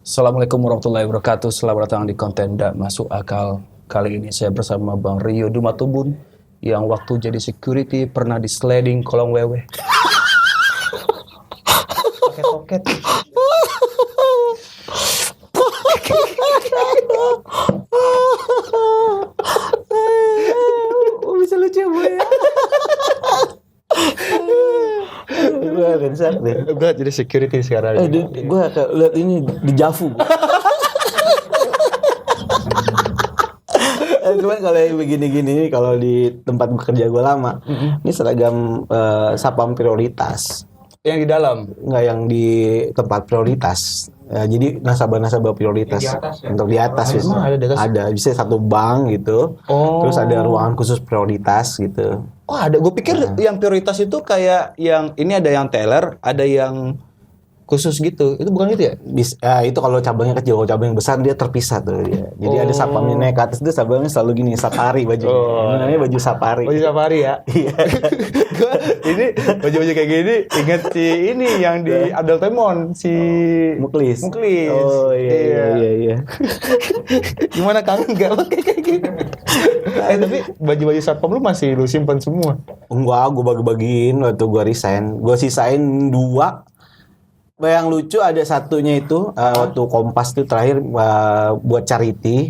Assalamualaikum warahmatullahi wabarakatuh. Selamat datang di konten Ndak Masuk Akal. Kali ini saya bersama Bang Rio Dumatubun yang waktu jadi security pernah di sliding kolong wewe. Pakai toket. Bisa lucu gue ya. Gue jadi security sekarang. Gue lihat ini di Javu. Cuman kalau yang begini-gini, kalau di tempat kerja gue lama, ini seragam sapam prioritas. Yang di dalam? Nggak yang di tempat prioritas. Jadi nasabah-nasabah prioritas untuk di atas. Emang ada di atas? Ada, bisa satu bank gitu. Terus ada ruangan khusus prioritas gitu. Oh ada, gue pikir yang prioritas itu kayak yang ini ada yang teller, ada yang khusus gitu. Itu bukan gitu ya? Itu kalau cabangnya kecil, kalau cabang yang besar dia terpisah tuh dia. Jadi ada sapamnya naik ke atas, itu sabangnya selalu gini, safari bajunya. Namanya baju safari. Baju safari ya? Iya. Gue ini baju-baju kayak gini inget si ini yang di Abdel Temon, si Muklis. Oh iya. Gimana kangen gak pakai kayak gini? Tapi baju-baju satpam lu masih lu simpan semua? Enggak, gue bagi-bagiin waktu gue resign. Gue sisain 2. Yang lucu ada satunya itu waktu Kompas tuh terakhir buat charity.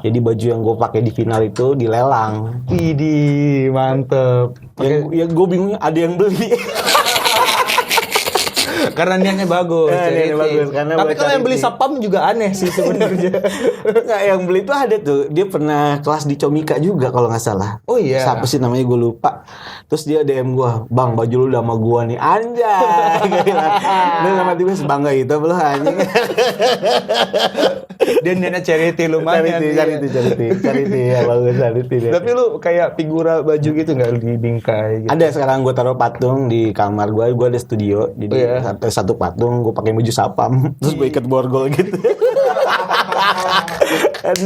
Jadi baju yang gue pakai di final itu dilelang. Idih, mantep. Yang gue bingungnya ada yang beli. Karena niatnya bagus. Niatnya bagus. Tapi kalau yang beli sapam juga aneh sih sebenarnya. Nggak, yang beli tuh ada tuh. Dia pernah kelas di Comika juga kalau nggak salah. Oh iya. Siapa sih namanya gue lupa. Terus dia DM gue, "Bang, baju lu udah sama gue nih." Anjay. Dia sama tiba sebangga itu belum anjing. Dia niatnya charity lumayan. Charity ya bagus charity. Tapi lu kayak figura baju gitu nggak di bingkai gitu? Ada, sekarang gue taruh patung di kamar gue ada studio. Jadi satu patung gue pakai baju sapam, terus gue ikat borgol gitu.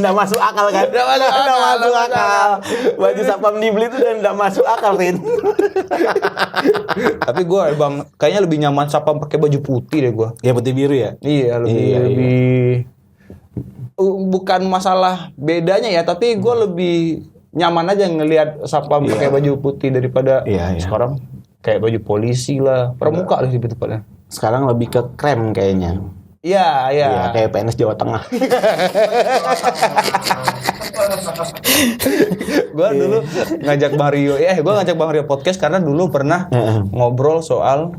Nggak masuk akal kan? Nggak masuk akal. Baju sapam dibeli itu dan nggak masuk akal, Rin. Tapi gue bang, kayaknya lebih nyaman sapam pakai baju putih deh gue. Ya putih biru ya? Iya, lebih. Bukan masalah bedanya ya, tapi gue lebih nyaman aja ngelihat sapam pakai baju putih daripada sekarang kayak baju polisi lah, pramuka lah lebih tepatnya. Sekarang lebih ke krem kayaknya. Iya, kayak PNS Jawa Tengah. Gue dulu ngajak Bang Rio, gue ngajak Bang Rio podcast karena dulu pernah ngobrol soal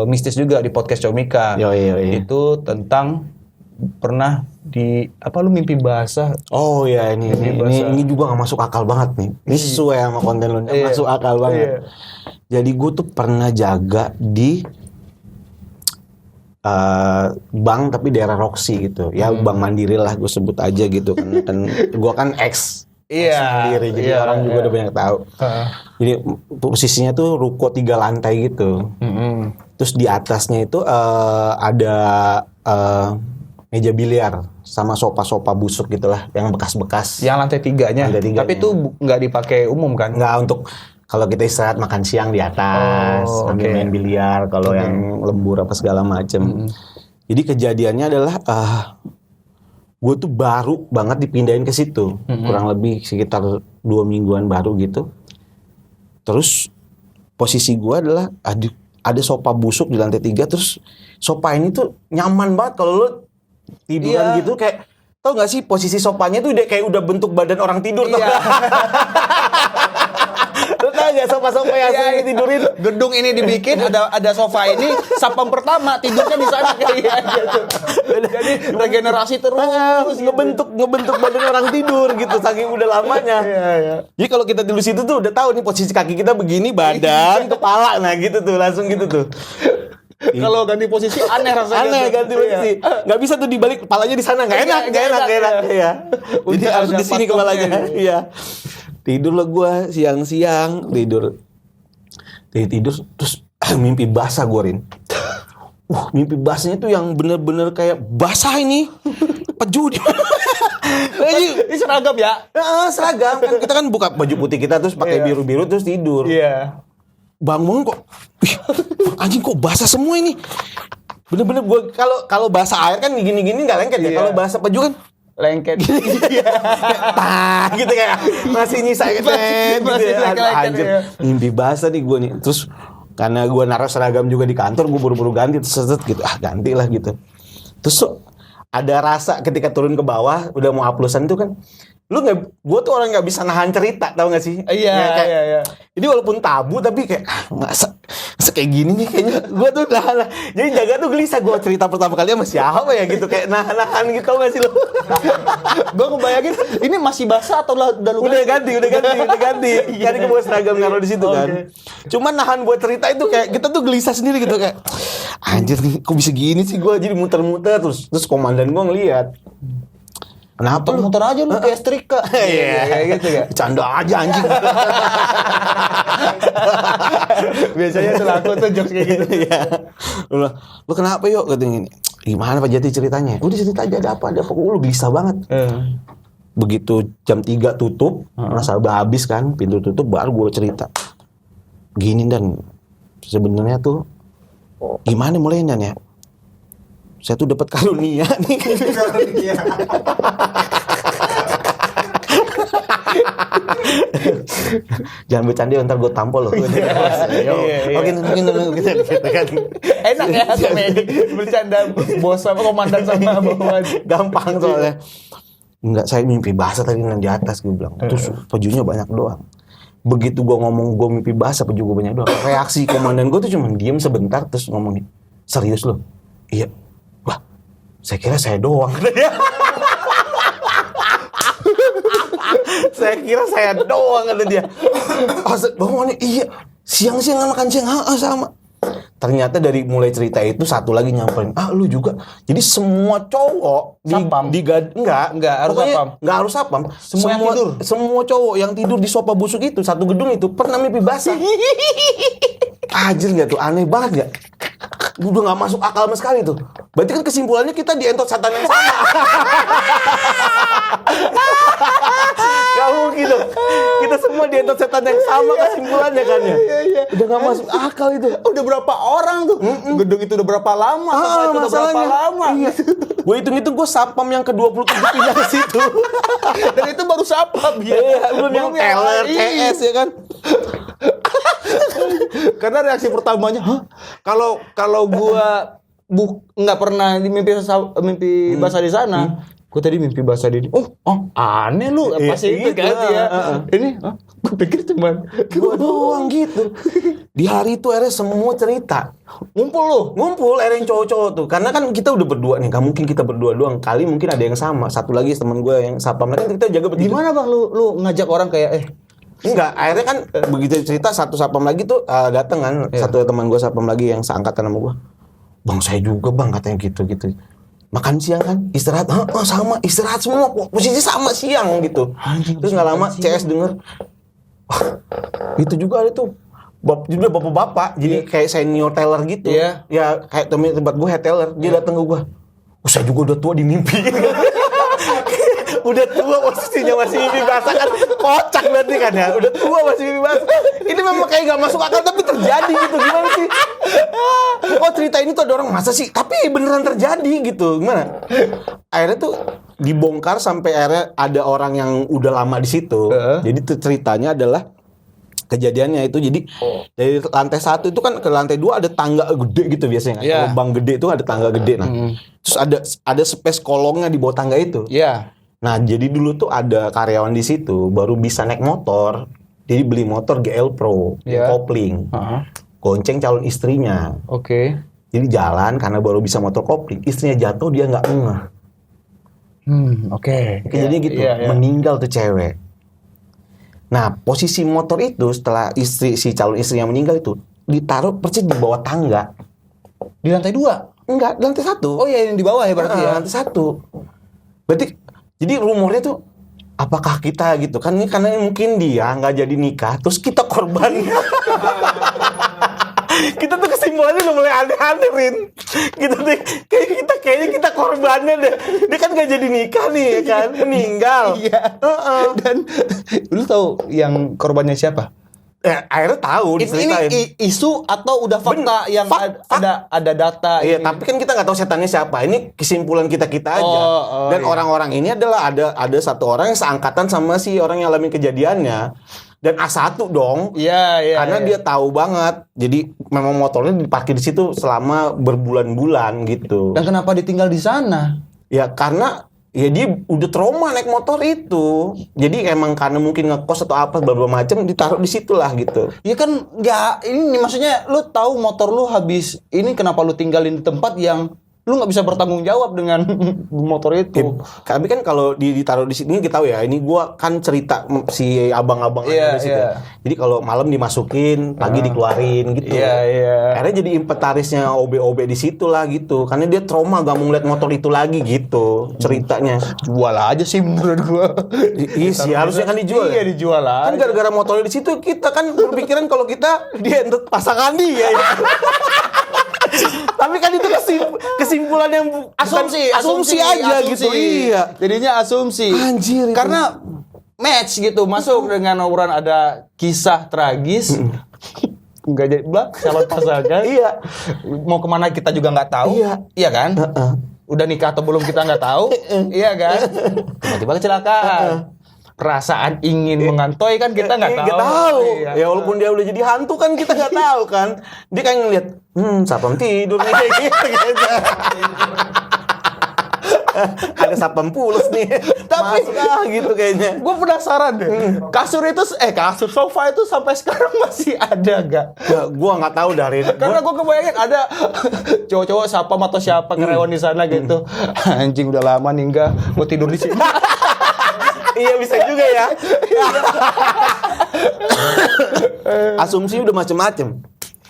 mistis juga di podcast Comika. Itu tentang pernah di lu mimpi basah. Oh ya, ini juga nggak masuk akal banget nih. Ini sesuai sama konten lo, nggak masuk akal banget. Jadi gue tuh pernah jaga di bank tapi daerah Roxy gitu. Ya Bank Mandiri lah gue sebut aja gitu kan gue kan ex Mandiri, jadi orang juga udah banyak tahu. Jadi posisinya tuh ruko 3 lantai gitu. Terus di atasnya itu ada meja biliar sama sofa-sofa busuk gitulah yang bekas-bekas. Yang lantai 3-nya. Tapi itu nggak dipakai umum kan? Nggak, untuk kalau kita istirahat makan siang di atas, sambil main biliar, kalau yang lembur apa segala macem. Jadi kejadiannya adalah gue tuh baru banget dipindahin ke situ, kurang lebih sekitar 2 mingguan baru gitu. Terus posisi gue adalah ada sofa busuk di lantai 3, terus sofa ini tuh nyaman banget kalau lo tiduran gitu, kayak tau gak sih posisi sofanya tuh kayak udah bentuk badan orang tidur. Lu tau gak sofa-sofa yang sering tidurin? Gedung ini dibikin ada sofa ini, sapam pertama tidurnya di sana kayak gitu. Jadi regenerasi terus ngebentuk badan orang tidur gitu saking udah lamanya. Jadi kalau kita tidur situ tuh udah tahu nih posisi kaki kita begini, badan, kepala, nah gitu tuh, langsung gitu tuh. Kalau ganti posisi aneh rasanya. Ganti posisi. Nggak bisa tuh dibalik, kepalanya di sana, nggak enak. Ya. Jadi harus di sini kepalanya. Iya. Tidur lah gue siang-siang, tidur terus mimpi basah gue, Rin. Mimpi basahnya tuh yang bener-bener kayak basah ini. Peju dia. Ini seragam ya? Seragam kan, kita kan buka baju putih kita terus pakai biru-biru terus tidur. Iya. Bangun kok, anjing kok basah semua ini. Bener-bener gue kalau bahasa air kan gini-gini nggak lengket ya. Kalau bahasa peju kan lengket. Gitu kayak masih nyisa gitu ya. Anjir. Mimpi basah nih gue nih. Terus karena gue naruh seragam juga di kantor, gue buru-buru ganti terus gitu. Gantilah gitu. Terus ada rasa ketika turun ke bawah udah mau uploadan itu kan, gue tuh orang nggak bisa nahan cerita, tau gak sih? Iya. Jadi walaupun tabu tapi kayak nggak kayak gini nih kayaknya gue tuh nahan. Jadi jaga tuh gelisah, gue cerita pertama kali sama siapa ya gitu, kayak nahan gitu, tau gak sih lo? Gue ngebayangin ini masih basah atau udah ganti. Jadi gue bawa seragam naruh di situ kan. Cuman nahan buat cerita itu kayak kita tuh gelisah sendiri gitu, kayak anjir nih kok bisa gini sih, gue jadi muter-muter terus komandan gue ngeliat. Kenapa muter aja lu kayak setrika. Iya kayak gitu ya. Canda aja anjing. Biasanya tuh aku tuh jokes kayak gitu. Iya. Lu kenapa yuk katanya gini. Gimana Pak Jati ceritanya? Udah cerita aja ada apa lu gelisah banget. Begitu jam 3 tutup, nasabah habis kan, pintu tutup baru gue cerita. Gini Dan, sebenarnya tuh gimana mulainya Dan ya? Saya tuh dapat karunia nih. Jangan bercanda ntar gue tampol loh. Oke, gitu kan. Enak ya komedi bercanda bos sama komandan sama bawahan. Gampang soalnya. Enggak, saya mimpi basah tadi di atas gue bilang. Terus pejunya banyak doang. Begitu gue ngomong gue mimpi basah, peju gue banyak doang. Reaksi komandan gue tuh cuma diem sebentar terus ngomongin, serius lo? Iya. Wah, saya kira saya doang. Saya kira saya doang kata dia. Bangunnya iya. Siang-siang makan siang sama. Ternyata dari mulai cerita itu satu lagi nyamperin, lu juga. Jadi semua cowok enggak harus sapam. Semua cowok yang tidur di sofa busuk itu satu gedung itu pernah mimpi basah. Anjir enggak tuh, aneh banget enggak? Udah enggak masuk akal sama sekali tuh. Berarti kan kesimpulannya kita dientot setan yang sama. Gak mungkin dong. Kita semua dientot setan yang sama kesimpulannya kan ya. Udah gak masuk akal itu. Udah berapa orang tuh? Gedung itu udah berapa lama? Itu udah berapa lama? Iya. Gue hitung-hitung gue sapam yang ke-27 pindah ke situ. Dan itu baru sapam ya. Belum yang teller, CS ya kan. Karena reaksi pertamanya, kalau gua nggak pernah mimpi basah di sana. Gue tadi mimpi basah di ini. Aneh lu. Pasti itu kan ya. Ini, gue pikir cuman gue doang gitu. Di hari itu akhirnya semua cerita. Ngumpul akhirnya yang cowok-cowok tuh. Karena kan kita udah berdua nih. Gak mungkin kita berdua doang. Kali mungkin ada yang sama. Satu lagi temen gue yang sapam. Nanti kita jaga bertiga. Gimana bang lu ngajak orang kayak Enggak, akhirnya kan begitu cerita satu sapam lagi tuh dateng kan. Satu teman gue sapam lagi yang seangkatan sama gue. Bang saya juga bang katanya gitu-gitu. Makan siang kan, istirahat, sama, istirahat semua, posisi sama siang gitu. Terus nggak lama CS denger, itu juga ada tuh, juga bapak-bapak, jadi kayak senior teller gitu. Ya kayak tempat gue head teller, dia datang ke gue, saya juga udah tua di mimpi. Udah tua posisinya masih mimpi basah kan, kocak berarti kan ya, udah tua masih mimpi basah. Ini memang kayak gak masuk akal tapi terjadi gitu, gimana sih? Cerita ini tuh ada orang masa sih, tapi beneran terjadi gitu, gimana? Akhirnya tuh dibongkar sampai akhirnya ada orang yang udah lama di situ. Jadi tuh ceritanya adalah kejadiannya itu jadi dari lantai 1 itu kan ke lantai 2 ada tangga gede gitu biasanya kan. Lubang gede itu ada tangga gede terus ada space kolongnya di bawah tangga itu. Nah, jadi dulu tuh ada karyawan di situ baru bisa naik motor. Jadi beli motor GL Pro, kopling. Gonceng calon istrinya. Jadi jalan karena baru bisa motor kopling, istrinya jatuh dia nggak ngeh. Kejadiannya gitu, meninggal tuh cewek. Nah, posisi motor itu setelah si calon istri yang meninggal itu ditaruh persis di bawah tangga. Di lantai 2? Enggak, di lantai 1. Oh iya, yang di bawah ya berarti ya. Lantai 1. Berarti jadi rumornya tuh apakah kita gitu kan, ini karena mungkin dia nggak jadi nikah, terus kita korbannya. Kita tuh kesimpulannya udah mulai aneh-aneh, Rin. Kita tuh kayaknya kita korbannya deh. Dia kan nggak jadi nikah nih, kan meninggal. Dan lu tahu yang korbannya siapa? akhirnya tahu diceritain. Ini isu atau udah fakta yang ada data? Iya, tapi kan kita nggak tahu setannya siapa. Ini kesimpulan kita aja. Dan orang-orang ini adalah ada satu orang yang seangkatan sama si orang yang alami kejadiannya. Dan A1 dong. Iya. Karena dia tahu banget. Jadi memang motornya diparkir di situ selama berbulan-bulan gitu. Dan kenapa ditinggal di sana? Ya karena ya dia udah trauma naik motor itu. Jadi emang karena mungkin ngekos atau apa beberapa macam ditaruh di situ lah gitu. Ya kan nggak, ini maksudnya lu tahu motor lu habis ini, kenapa lu tinggalin di tempat yang lu nggak bisa bertanggung jawab dengan motor itu. Tapi kan kalau ditaruh di sini kita tahu ya, ini gua kan cerita si abang-abang ada di situ. Jadi kalau malam dimasukin, pagi dikeluarin gitu. Akhirnya jadi inventarisnya OB-OB di situ lah gitu. Karena dia trauma gak mau ngeliat motor itu lagi gitu ceritanya. Jual aja sih menurut gua. Iya sih, harusnya kan dijual. Iya, dijual aja. Kan gara-gara motornya di situ kita kan berpikiran kalau kita dia untuk pasangan dia ya. Tapi kan itu kesimpulan yang asumsi aja gitu. Iya. Jadinya asumsi. Anjir. Karena match gitu, masuk dengan ukuran ada kisah tragis. Enggak jadi calon pasangan. Iya. Mau kemana kita juga nggak tahu. Iya kan? Udah nikah atau belum kita nggak tahu. Iya kan? Tiba-tiba kecelakaan. Perasaan ingin mengantoi kan kita nggak tahu. Nggak tahu. Iya. Ya walaupun dia udah jadi hantu kan kita nggak tahu kan. Dia kayak ngeliat, sapam tidur nih kayak gitu. Ada sapam pulus nih. Tapi gitu kayaknya. Gue penasaran deh. Kasur sofa itu sampai sekarang masih ada gak? Ya, gue nggak tahu dari. Karena gue kebayangin ada cowok-cowok sapam atau siapa karyawan di sana gitu. Anjing udah lama nih enggak. Gue tidur di sini. Iya bisa juga ya. Asumsi udah macem-macem.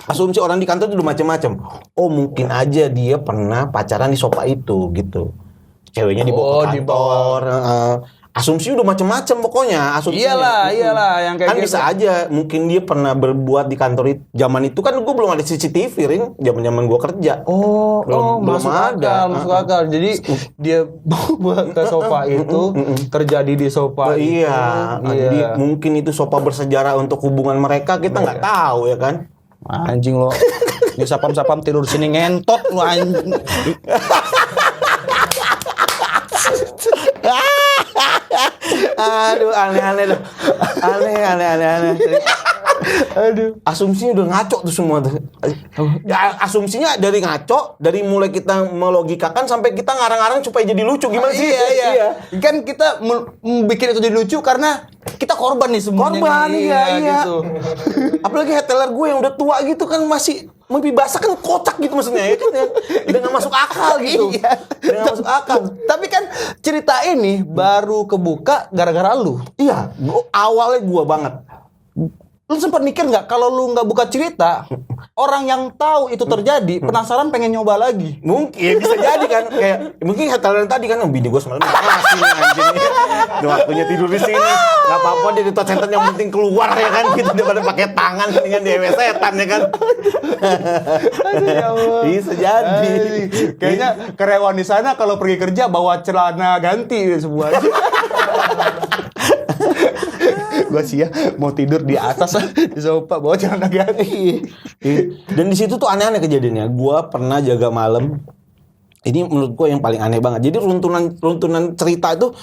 Asumsi orang di kantor udah macem-macem. Oh mungkin aja dia pernah pacaran di sofa itu gitu. Ceweknya dibawa ke kantor. Asumsi udah macem-macem pokoknya. Iyalah yang kayak kan gitu. Bisa aja mungkin dia pernah berbuat di kantor itu. Zaman itu kan gue belum ada CCTV, Ring. Zaman gue kerja. Belum ada. Masuk akal. Jadi dia buat ke sofa itu terjadi di sofa itu. Iya. Jadi mungkin itu sofa bersejarah untuk hubungan mereka, kita nggak tahu ya kan. Anjing lo. Ini sapam-sapam tidur sini ngentot lo anjing. Aduh, aneh-aneh dah. Aneh. Aduh. Asumsinya udah ngaco tuh semua tuh. Ya, asumsinya dari ngaco, dari mulai kita melogikakan sampai kita ngarang-ngarang supaya jadi lucu. Gimana sih? Iya. Kan kita bikin itu jadi lucu karena kita korban nih semuanya. Korban, iya. Gitu. Apalagi heteler gue yang udah tua gitu kan masih mimpi basah kan kocak gitu maksudnya ya kan ya. Udah gak masuk akal gitu. Udah gak masuk akal. Tapi kan cerita ini baru kebuka gara-gara lu. Iya, awalnya gue banget. Lu sempat mikir nggak kalau lu nggak buka cerita, orang yang tahu itu terjadi penasaran pengen nyoba lagi? Mungkin bisa jadi kan, kayak mungkin heteler tadi kan, bini gue semalam masih anjing nih, udah waktunya tidur di sini, nggak apa-apa dia di top center yang penting keluar ya kan, gitu daripada pakai tangan dengan dewe setan ya kan. Aduh, ya Allah. Bisa jadi. Kayaknya karyawan di sana kalau pergi kerja bawa celana ganti semuanya. Gua sih ya mau tidur di atas di sofa bawa celana ganti. Dan di situ tuh aneh-aneh kejadiannya. Gua pernah jaga malam. Ini menurut gua yang paling aneh banget. Jadi runtunan cerita itu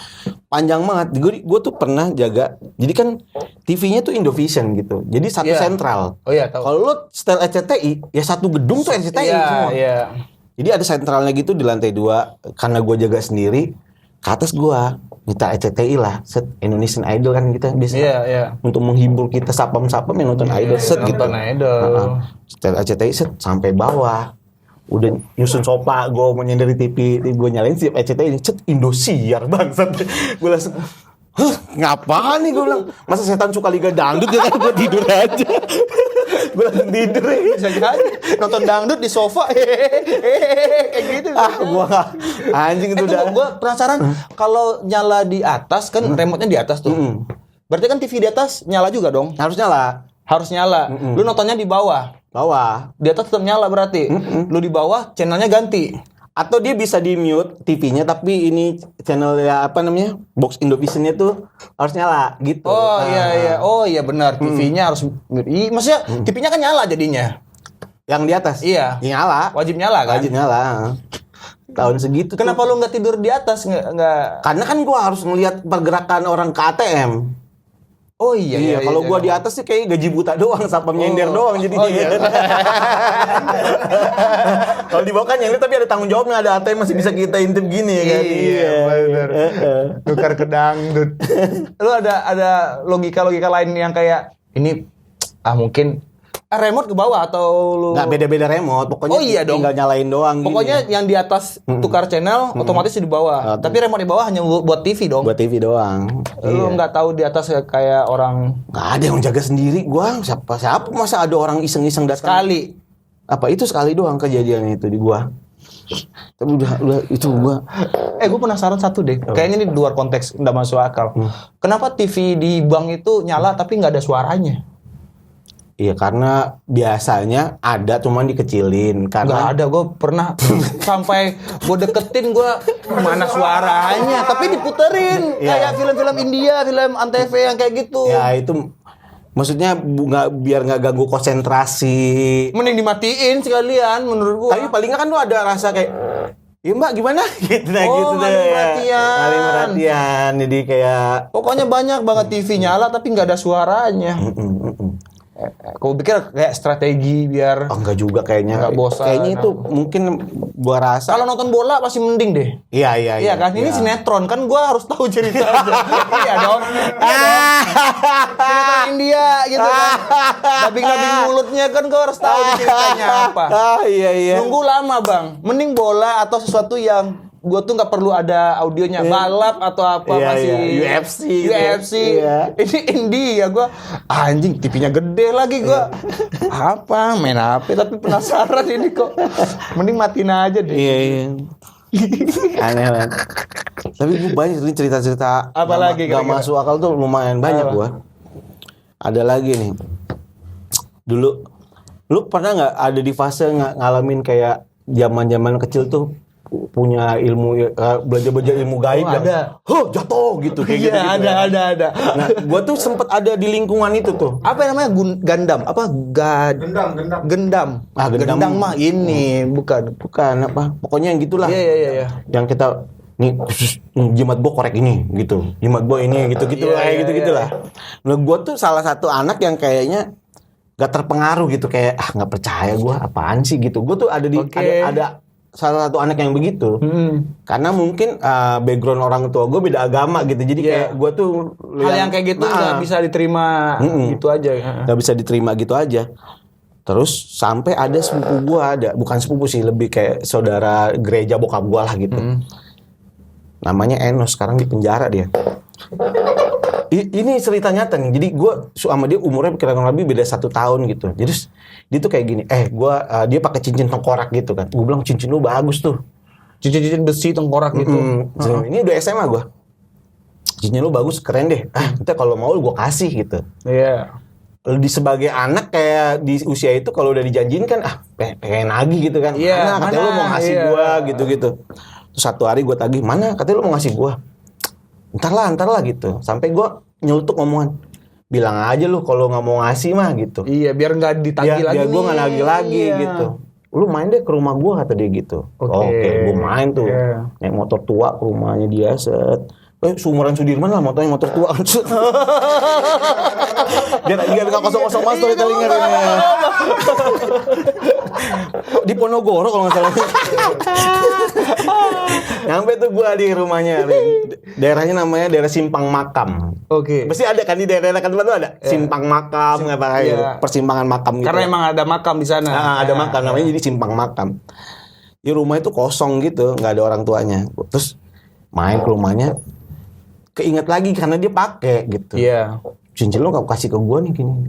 panjang banget. Gua tuh pernah jaga. Jadi kan TV-nya tuh Indovision gitu. Jadi satu sentral. Oh iya tahu. Kalau lo setel RCTI, ya satu gedung tuh RCTI semua. Iya. Jadi ada sentralnya gitu di lantai 2. Karena gua jaga sendiri, ke atas gua minta RCTI lah, set Indonesian Idol kan kita biasa. Iya. Untuk menghibur kita sapam-sapam yang nonton Idol set gitu. Nonton Idol. Setel RCTI set sampai bawah. Udah nyusun sofa, gue mau nyender di TV, gue nyalain si RCTI, set Indosiar bangsat. Gue langsung, ngapain nih gue bilang, masa setan suka liga dangdut ya kan, gue tidur aja. Gue langsung tidur ya. Bisa jadi nonton dangdut di sofa. Kayak gitu. Gue anjing itu udah. Gue penasaran kalau nyala di atas kan remote-nya di atas tuh. Berarti kan TV di atas nyala juga dong? Harus nyala. Lu nontonnya di bawah. Bawah. Di atas tetap nyala berarti. Lu di bawah channelnya ganti. Atau dia bisa di mute TV-nya tapi ini channel ya apa namanya box Indovision-nya tuh harus nyala gitu. Oh iya. Oh iya benar. TV-nya harus. Maksudnya TV-nya kan nyala jadinya. Yang di atas. Iya. Nyala. Wajib nyala kan. Wajib nyala. Tahun segitu. Kenapa lu nggak tidur di atas? Nggak? Karena kan gua harus ngelihat pergerakan orang ke ATM. Oh iya. Kalau gua di atas sih kayak gaji buta doang, satpam nyender doang jadi. Oh iya. Kalau di bawah kan yang tapi ada tanggung jawabnya, ada ATM masih bisa kita intip gini ya kan. Iya, benar. Tukar ke dangdut. Lu ada logika-logika lain yang kayak ini mungkin remote ke bawah atau lu nggak beda-beda remote, pokoknya tinggal nyalain doang. Pokoknya yang di atas tukar channel otomatis di bawah. Tapi remote di bawah hanya buat TV dong. Buat TV doang. Lu nggak tahu di atas kayak orang. Nggak ada yang jaga sendiri. Gua siapa masa ada orang iseng-iseng datang. Sekali. Apa itu sekali doang kejadian itu di gua. Tapi udah itu gua. Gua penasaran satu deh. Kayaknya ini di luar konteks, nggak masuk akal. Kenapa TV di bank itu nyala tapi nggak ada suaranya? Iya karena biasanya ada cuman dikecilin karena nggak ada, gue pernah sampai gue deketin gue mana suaranya tapi diputerin kayak film-film India, film Antv yang kayak gitu. Ya itu maksudnya biar nggak ganggu konsentrasi. Mending dimatiin sekalian menurut gue. Tapi paling nggak kan lu ada rasa kayak ya mbak gimana gitu gitu deh. Ngalim perhatian. Jadi kayak pokoknya banyak banget TV nyala tapi nggak ada suaranya. Kau pikir kayak strategi biar enggak juga kayaknya. Enggak bosan. Kayaknya itu mungkin gua rasa kalau nonton bola pasti mending deh. Iya kan ini sinetron kan gua harus tahu ceritanya. Iya dong. Sinetron India gitu kan. Dabing-dabing mulutnya kan gua harus tahu ceritanya apa. Iya. Nunggu lama, Bang. Mending bola atau sesuatu yang gue tuh nggak perlu ada audionya, balap atau apa masih UFC. Iya. Ini India gue anjing TV-nya gede lagi gue apa main HP tapi penasaran ini kok mending matiin aja deh. Iya. Aneh banget. Tapi gue banyak cerita-cerita apalagi gak masuk akal tuh lumayan banyak gue. Ada lagi nih. Dulu lu pernah nggak ada di fase ngalamin kayak zaman kecil tuh punya ilmu belajar ilmu gaib ada. Jatuh gitu kayak gitu. Ada. Nah, gua tuh sempet ada di lingkungan itu tuh. Apa namanya? Gundam. Apa? Gendam. Gendam mah ini bukan apa. Pokoknya yang gitulah. Iya. Yang kita nih jimat gua korek ini gitu. Jimat gua ini gitu-gitu kayak gitu-gitulah. Nah, gua tuh salah satu anak yang kayaknya gak terpengaruh gitu kayak nggak percaya gua apaan sih gitu. Gua tuh ada ada salah satu anak yang begitu, karena mungkin background orang tua gue beda agama gitu, jadi kayak gue tuh hal yang kayak gitu nggak bisa diterima gitu aja, nggak bisa diterima gitu aja. Terus sampai ada sepupu gue, bukan sepupu sih, lebih kayak saudara gereja bokap gue lah gitu. Namanya Enos, sekarang di penjara dia. Ini cerita nyata nih. Jadi gue sama dia umurnya kurang lebih beda 1 tahun gitu. Jadi dia tuh kayak gini. Dia pakai cincin tengkorak gitu kan. Gue bilang cincin lu bagus tuh. Cincin besi tengkorak gitu. Ini udah SMA gue. Cincin lu bagus, keren deh. Nanti kalau mau gue kasih gitu. Iya. Di sebagai anak kayak di usia itu kalau udah dijanjiin kan pengen lagi gitu kan. Iya. Mana katanya lu mau ngasih gue gitu-gitu. Terus satu hari gue tagih, mana katanya lu mau ngasih gue. Ntar lah gitu. Sampai gue nyelutuk ngomongan, bilang aja lu kalau nggak mau ngasih mah gitu. Iya, biar nggak ditagih lagi. Biar gue nggak nagih lagi gitu. Lu main deh ke rumah gue kata dia gitu. Oke, gue main tuh. Naik motor tua ke rumahnya dia set. Seumuran Sudirman lah motornya, motor tua. Dia nggak kosong-kosong mas storytellingnya. Di Ponorogo kalau nggak salah. Nyampe tuh gue di rumahnya. Daerahnya namanya daerah Simpang Makam. Oke. Pasti ada kan di daerah kan tuh ada Simpang Makam persimpangan makam gitu. Karena emang ada makam di sana. Ada makam namanya jadi Simpang Makam. Di rumah itu kosong gitu, nggak ada orang tuanya. Terus main ke rumahnya. Keinget lagi karena dia pakai gitu. Iya. Cincin lo gak kasih ke gue nih gini.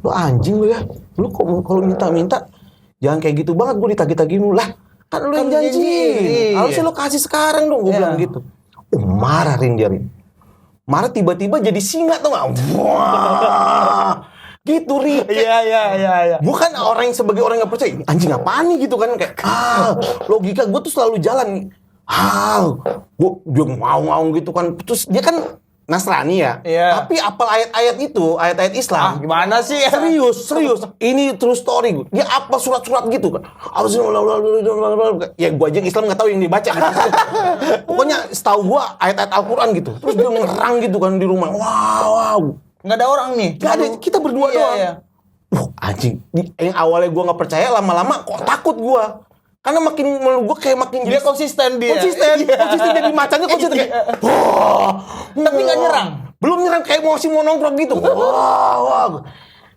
Lo anjing lo ya. Lo kalau minta jangan kayak gitu banget, gue ditagih-tagihin lu lah. Kan lo yang janji. Harusnya lo kasih sekarang dong, gue bilang gitu. Marah Rin dia. Marah tiba-tiba jadi singa tuh gak? Wah. Gitu, Rik. Iya. Gue kan orang yang sebagai orang yang percaya, anjing apaan nih gitu kan. Kayak, logika gue tuh selalu jalan. Dia mau gitu kan. Terus dia kan Nasrani ya. Iya. Tapi apal ayat-ayat itu, ayat-ayat Islam. Gimana sih? Serius. Ini true story. Dia apa surat-surat gitu kan. Ya gue aja Islam nggak tahu yang dibaca. Pokoknya setahu gue ayat-ayat Al-Quran gitu. Terus dia ngerang gitu kan di rumah. Wow. Nggak ada orang nih. Nggak ada, kita berdua doang. Iya. Anjing. Yang awalnya gue nggak percaya, lama-lama kok takut gue. Karena menurut gue kayak makin Dia konsisten konsisten jadi macannya konsisten kayak tapi nggak nyerang, belum nyerang, kayak masih mau nongkrong gitu.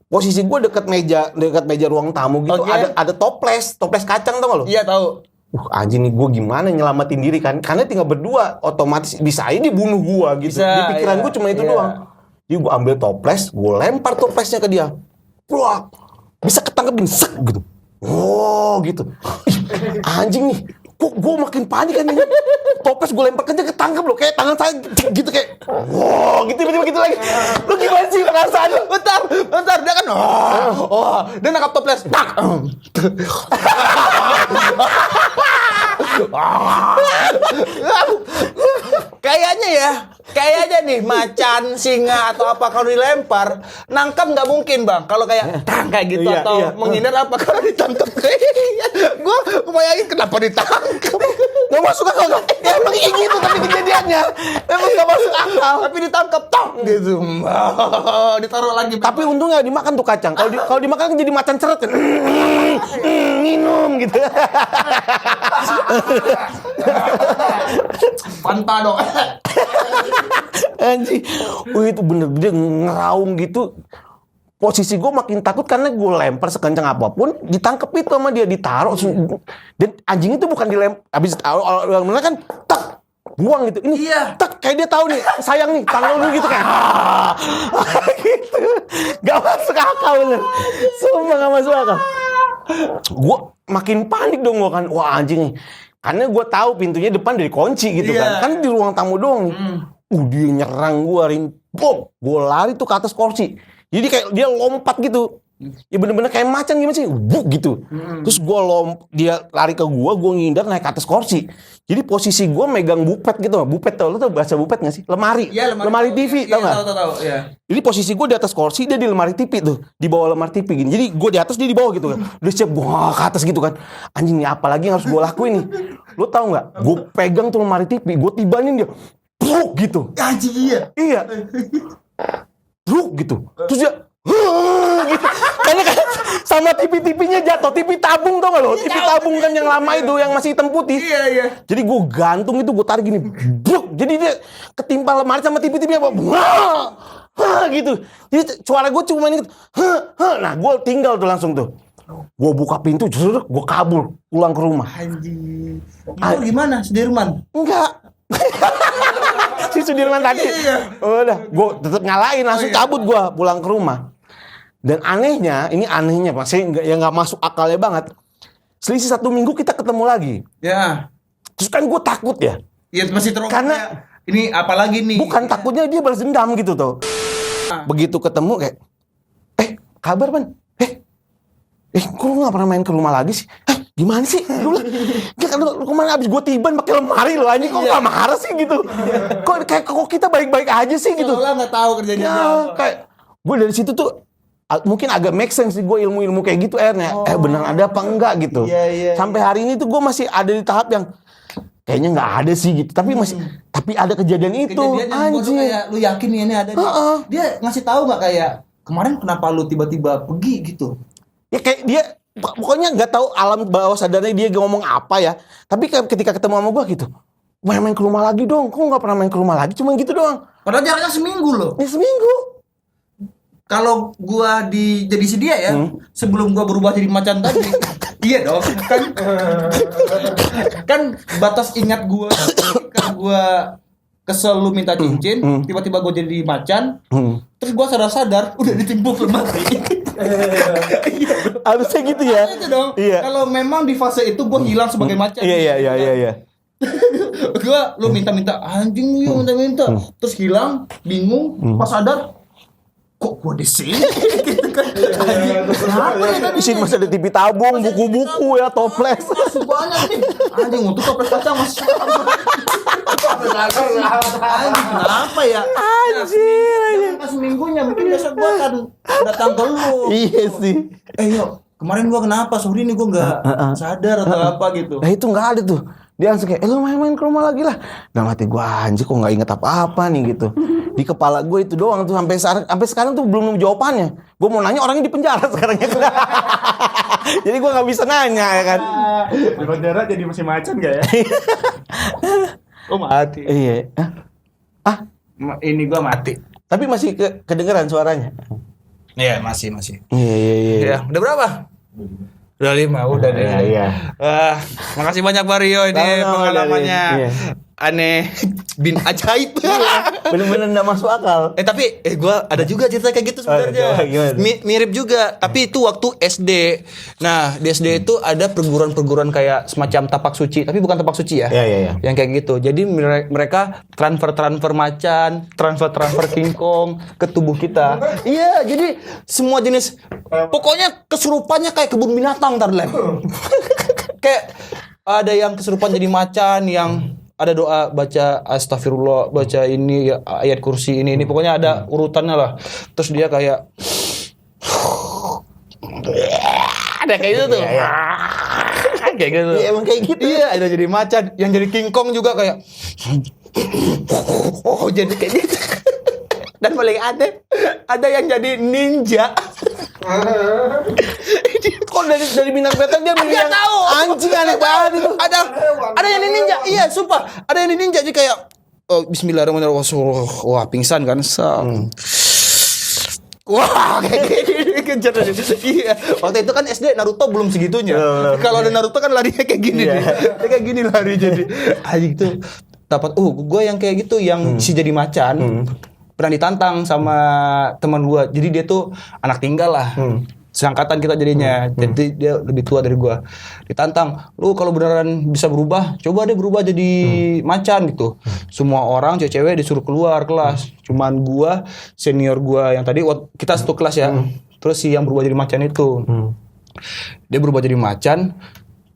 Posisi gue dekat meja ruang tamu gitu. Ada toples kacang, tau gak lo? Iya tahu. Anjing nih gue gimana nyelamatin diri kan, karena tinggal berdua, otomatis bisa aja dibunuh gue gitu. Di pikiran gue cuma itu doang. Jadi gue ambil toples, gue lempar toplesnya ke dia, bisa ketangkepin gitu. Gitu. Anjing nih, kok gue makin panik kan ini. Toples gue lempar kerja ketangkep loh, kayak tangan saya gitu kayak, gitu tiba-tiba gitu lagi. Lu gimana sih perasaan? Bentar, dia kan, dia nangkap toples, tak. Kayaknya nih macan, singa atau apa kalau dilempar nangkap nggak mungkin bang. Kalau kayak kayak gitu atau menghindar apa kalau ditangkap. Gue bayangin kenapa ditangkap. Nggak masuk akal. Ya emang kayak gitu tapi kejadiannya emang nggak masuk akal. Tapi ditangkap gitu. Ditaruh lagi. Tapi untungnya dimakan tuh kacang. Kalau dimakan kan jadi macan ceret kan. Minum gitu. Fanta dong. Anjing. Itu bener-bener ngeraung gitu. Posisi gue makin takut karena gue lempar sekencang apapun, ditangkep itu sama dia, ditaruh. Dan anjing itu bukan dilempar, habis yang mana kan tak buang gitu. Ini tak kayak dia tahu nih, sayang nih, tangan lu gitu kayak gitu. Gak masuk akal bener. Sumpah gak masuk akal. Gue makin panik dong gue kan. Wah anjing nih. Karena gue tahu pintunya depan dari kunci gitu kan. Kan di ruang tamu doang nih. Dia nyerang gue, gue lari tuh ke atas kursi. Jadi kayak dia lompat gitu. Ya bener-bener kayak macan gimana sih? Gitu. Terus dia lari ke gue ngindar naik ke atas kursi. Jadi posisi gue megang bupet gitu. Bupet tau, lo tau bahasa bupet gak sih? Lemari. Ya, lemari TV, tau gak? Tahu, ya. Jadi posisi gue di atas kursi, dia di lemari TV tuh. Di bawah lemari TV gini. Jadi gue di atas, dia di bawah gitu kan. Udah siap gue ke atas gitu kan. Anjing nih apalagi yang harus gue lakuin nih. Lo tau gak? Gue pegang tuh lemari TV, gue tibanin dia. Bruk gitu. Anjing iya. Bruk gitu. Terus dia gitu. Karena kan sama TV-TV-nya jatuh, TV tabung tau gak lo? TV tabung kan yang lama itu, yang masih hitam putih. Iya. Jadi gue gantung itu, gue tarik gini, bruk. Jadi dia ketimpa lemari sama TV-TV apa? Gitu. Jadi suara gue cuma ini. Nah, gue tinggal tuh langsung tuh. Gue buka pintu, gue kabur pulang ke rumah. Anjing. Itu gimana? Sudirman? Enggak. Si Sudirman tadi. Udah, gue tetap nyalain, langsung cabut gue pulang ke rumah. Dan ini anehnya pasti nggak masuk akalnya banget. Selisih 1 minggu kita ketemu lagi. Ya. Terus kan gue takut ya. Iya masih trauma. Karena ini apalagi nih. Bukan takutnya dia balas dendam gitu tuh. Begitu ketemu kayak, kabar Pan? Kok lu nggak pernah main ke rumah lagi sih? Gimana sih? Lu kemana abis gue tiban pakai lemari lo anjing, kok nggak marah sih gitu? Kok kita baik-baik aja sih gitu? Soalnya nggak tahu kerjanya apa. Kayak gue dari situ tuh mungkin agak make sense sih gue ilmu-ilmu kayak gitu akhirnya. Benar ada apa enggak gitu. Iya. Sampai hari ini tuh gue masih ada di tahap yang kayaknya nggak ada sih gitu. Tapi tapi ada kejadian itu. Anjing. Kayak lu yakin ini ada. Dia ngasih tahu nggak kayak kemarin kenapa lu tiba-tiba pergi gitu? Ya kayak dia pokoknya nggak tahu alam bawah sadarnya dia ngomong apa ya. Tapi ketika ketemu sama gue gitu, main ke rumah lagi dong. Kok nggak pernah main ke rumah lagi? Cuma gitu doang. Padahal jaraknya seminggu loh. Ya seminggu. Kalau gua jadi si dia ya, sebelum gua berubah jadi macan tadi, iya dong, kan batas ingat gua ketika gua kesel lu minta cincin, tiba-tiba gua jadi macan, terus gua sadar udah ditimpuk lemari. Harusnya gitu ya. Itu dong. Iya. Kalau memang di fase itu gua hilang sebagai macan. Iya. Gua lu minta anjing lu minta, terus hilang, bingung, pas sadar kok gue di sini gitu Kenapa ya kan? Di sini masih ada TV tabung, buku-buku ya, toples. Masih banyak nih. Anjing untuk toples kacang masih. Anjing kenapa ya? Anjir. Pas seminggunya mungkin besok gua akan datang ke lu. Iya sih. Yuk, kemarin gua kenapa? Sorry nih gua nggak sadar atau apa gitu. Nah itu nggak ada tuh. Dia langsung kayak, lu main-main ke rumah lagi lah. Dalam hati gue, anjir kok nggak inget apa-apa nih gitu. Di kepala gue itu doang tuh sampai sekarang tuh belum jawabannya. Gue mau nanya orangnya di penjara sekarang ya. Jadi gue nggak bisa nanya ya kan. Di penjara jadi masih macan gak ya? Oh mati. Iya. Ini gua mati. Tapi masih kedengeran suaranya. Iya masih. Iya. Ya, udah berapa? Udah 5, udah deh. Iya. Makasih banyak Mario ini Sama-sama, pengalamannya. Iya. Aneh bin ajaib. Bener-bener nggak masuk akal. Tapi gua ada juga cerita kayak gitu sebenarnya. Gimana? Mirip juga, tapi itu waktu SD. Nah, di SD itu ada perguruan-perguruan kayak semacam tapak suci, tapi bukan tapak suci ya. Iya. Yang kayak gitu. Jadi mereka transfer macan, transfer kingkong ke tubuh kita. Iya, jadi semua jenis pokoknya kesurupannya kayak kebun binatang ntar Lem. Kayak ada yang kesurupan jadi macan, yang ada doa baca astagfirullah, baca ini ya, ayat kursi ini pokoknya ada urutannya lah. Terus dia kayak ada kayak gitu tuh. Kayak gitu. Iya, emang kayak gitu. Iya, ada jadi macan, yang jadi kingkong juga kayak jadi kayak gitu. Dan paling ada yang jadi ninja. Kok dari binatang dia milih yang tahu. anjing aneh banget itu. Ada yang di ninja. Iya, sumpah. Ada yang di ninja jadi kayak bismillahirrahmanirrahim. Wah, pingsan kan. Wah, kayak gini kejar. Iya. Waktu itu kan SD Naruto belum segitunya. Kalau ada Naruto kan larinya kayak gini nih. Dia kayak gini lari jadi. Anjing tuh dapat gue yang kayak gitu yang si jadi macan. Pernah ditantang sama teman gue. Jadi dia tuh anak tinggal lah. Seangkatan kita jadinya. Jadi dia lebih tua dari gue. Ditantang, lu kalau beneran bisa berubah, coba deh berubah jadi macan gitu. Semua orang cewek-cewek disuruh keluar kelas. Cuman gue, senior gue yang tadi, kita satu kelas ya. Terus si yang berubah jadi macan itu. Dia berubah jadi macan.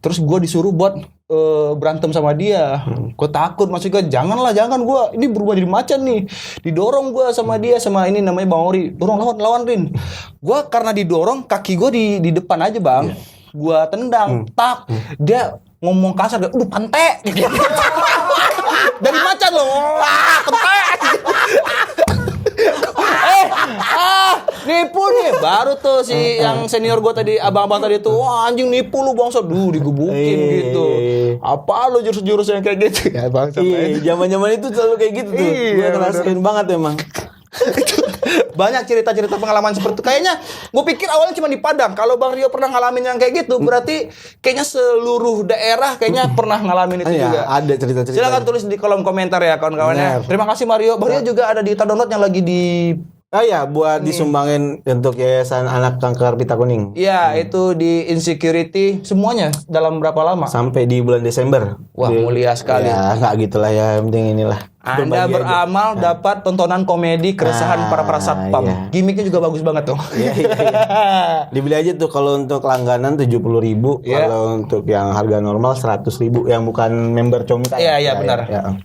Terus gue disuruh buat berantem sama dia. Gue takut, maksudnya jangan gue ini berubah jadi macan nih. Didorong gue sama dia, sama ini namanya Bang Ori. Dorong lawan Rin. Gue karena didorong kaki gue di depan aja bang. Gue tendang, tak. Dia ngomong kasar, pante. Dari macan loh, pante. Nipu nih. Baru tuh si yang senior gue tadi, abang-abang tadi tuh, wah anjing nipu lu bangsa. Digebukin gitu. Apa lu jurus-jurus yang kayak gitu? Ya bangsa. Zaman-zaman itu selalu kayak gitu tuh. Gue ngerasain banget emang. Banyak cerita-cerita pengalaman seperti itu. Kayaknya gue pikir awalnya cuma di Padang. Kalau Bang Rio pernah ngalamin yang kayak gitu, berarti kayaknya seluruh daerah kayaknya pernah ngalamin itu juga. Ada cerita-cerita. Silakan tulis di kolom komentar ya kawan-kawannya. Terima kasih Mario. Bang Rio juga ada di download yang lagi di buat disumbangin untuk Yayasan Anak Kanker Pita Kuning. Iya, itu di insecurity semuanya dalam berapa lama? Sampai di bulan Desember. Wah, mulia sekali. Ya, nggak gitulah ya, yang penting inilah. Anda beramal dapat tontonan komedi keresahan para satpam. Iya. Gimiknya juga bagus banget tuh. Iya. Dibeli aja tuh kalau untuk langganan 70.000, kalau untuk yang harga normal 100.000 yang bukan member Comika. Iya, benar. Ya.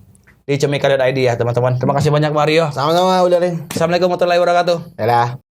Di comika.id ya teman-teman. Terima kasih banyak Mario. Sama-sama udah Rin. Assalamualaikum warahmatullahi wabarakatuh. Dadah.